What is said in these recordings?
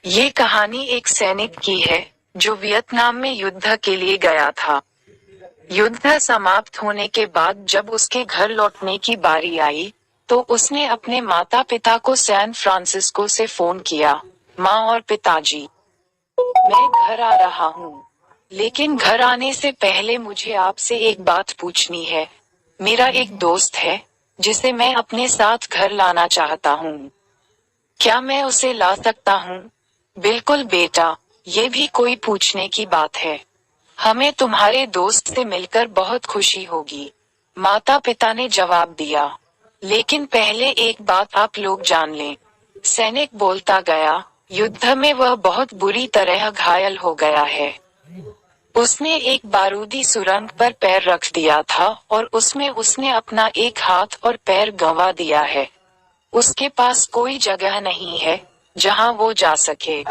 ये कहानी एक सैनिक की है जो वियतनाम में युद्ध के लिए गया था। युद्ध समाप्त होने के बाद जब उसके घर लौटने की बारी आई, तो उसने अपने माता पिता को सैन फ्रांसिस्को से फोन किया। माँ और पिताजी, मैं घर आ रहा हूँ। लेकिन घर आने से पहले मुझे आपसे एक बात पूछनी है। मेरा एक दोस्त है जिसे मैं अपने साथ घर लाना चाहता हूँ। क्या मैं उसे ला सकता हूँ? बिल्कुल बेटा, ये भी कोई पूछने की बात है। हमें तुम्हारे दोस्त से मिलकर बहुत खुशी होगी, माता पिता ने जवाब दिया। लेकिन पहले एक बात आप लोग जान लें, सैनिक बोलता गया, युद्ध में वह बहुत बुरी तरह घायल हो गया है। उसने एक बारूदी सुरंग पर पैर रख दिया था और उसमें उसने अपना एक हाथ और पैर गंवा दिया है। उसके पास कोई जगह नहीं है जहां वो जा सके।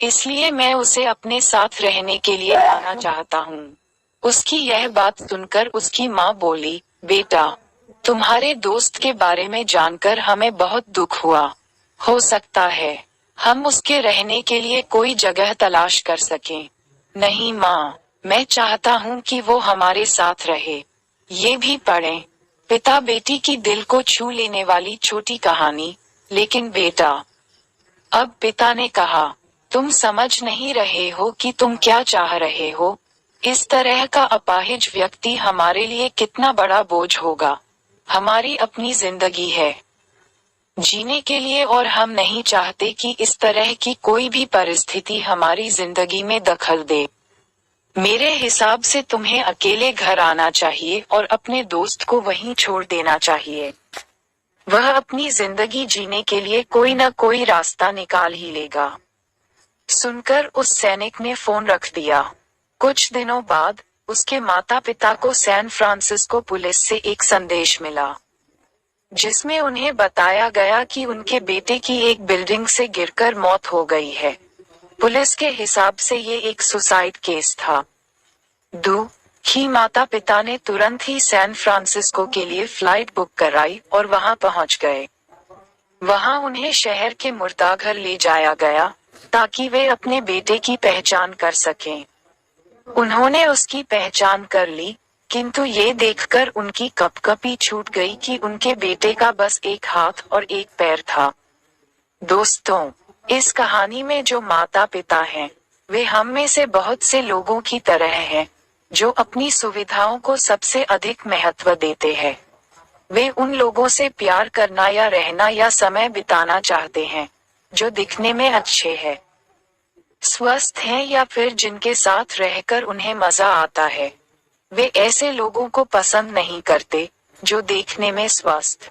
इसलिए मैं उसे अपने साथ रहने के लिए आना चाहता हूँ। उसकी यह बात सुनकर उसकी माँ बोली, बेटा, तुम्हारे दोस्त के बारे में जानकर हमें बहुत दुख हुआ। हो सकता है हम उसके रहने के लिए कोई जगह तलाश कर सकें। नहीं माँ, मैं चाहता हूँ कि वो हमारे साथ रहे। ये भी पढ़ें। पिता बेटी की दिल को छू लेने वाली छोटी कहानी। लेकिन बेटा, अब पिता ने कहा, तुम समझ नहीं रहे हो कि तुम क्या चाह रहे हो। इस तरह का अपाहिज व्यक्ति हमारे लिए कितना बड़ा बोझ होगा। हमारी अपनी जिंदगी है जीने के लिए और हम नहीं चाहते कि इस तरह की कोई भी परिस्थिति हमारी जिंदगी में दखल दे। मेरे हिसाब से तुम्हें अकेले घर आना चाहिए और अपने दोस्त को वहीं छोड़ देना चाहिए। वह अपनी जिंदगी जीने के लिए कोई न कोई रास्ता निकाल ही लेगा। सुनकर उस सैनिक ने फोन रख दिया। कुछ दिनों बाद उसके माता पिता को सैन फ्रांसिस्को पुलिस से एक संदेश मिला, जिसमें उन्हें बताया गया कि उनके बेटे की एक बिल्डिंग से गिरकर मौत हो गई है। पुलिस के हिसाब से ये एक सुसाइड केस था। ही माता पिता ने तुरंत ही सैन फ्रांसिस्को के लिए फ्लाइट बुक कराई और वहां पहुंच गए। वहां उन्हें शहर के मुर्दाघर ले जाया गया ताकि वे अपने बेटे की पहचान कर सकें। उन्होंने उसकी पहचान कर ली, किंतु ये देखकर उनकी कपकपी छूट गई कि उनके बेटे का बस एक हाथ और एक पैर था। दोस्तों, इस कहानी में जो माता पिता हैं, वे हम में से बहुत से लोगों की तरह हैं, जो अपनी सुविधाओं को सबसे अधिक महत्व देते हैं। वे उन लोगों से प्यार करना या रहना या समय बिताना चाहते हैं जो दिखने में अच्छे हैं, स्वस्थ हैं या फिर जिनके साथ रहकर उन्हें मजा आता है। वे ऐसे लोगों को पसंद नहीं करते जो देखने में स्वस्थ,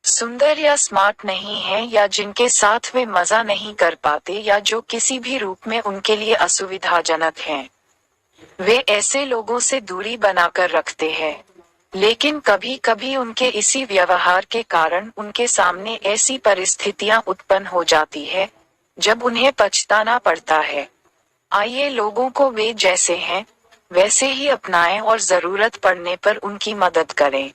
सुंदर या स्मार्ट नहीं हैं या जिनके साथ वे मजा नहीं कर पाते या जो किसी भी रूप में उनके लिए असुविधाजनक हैं। वे ऐसे लोगों से दूरी बनाकर रखते हैं। लेकिन कभी कभी उनके इसी व्यवहार के कारण उनके सामने ऐसी परिस्थितियां उत्पन्न हो जाती है जब उन्हें पछताना पड़ता है। आइए लोगों को वे जैसे हैं वैसे ही अपनाएं और जरूरत पड़ने पर उनकी मदद करें।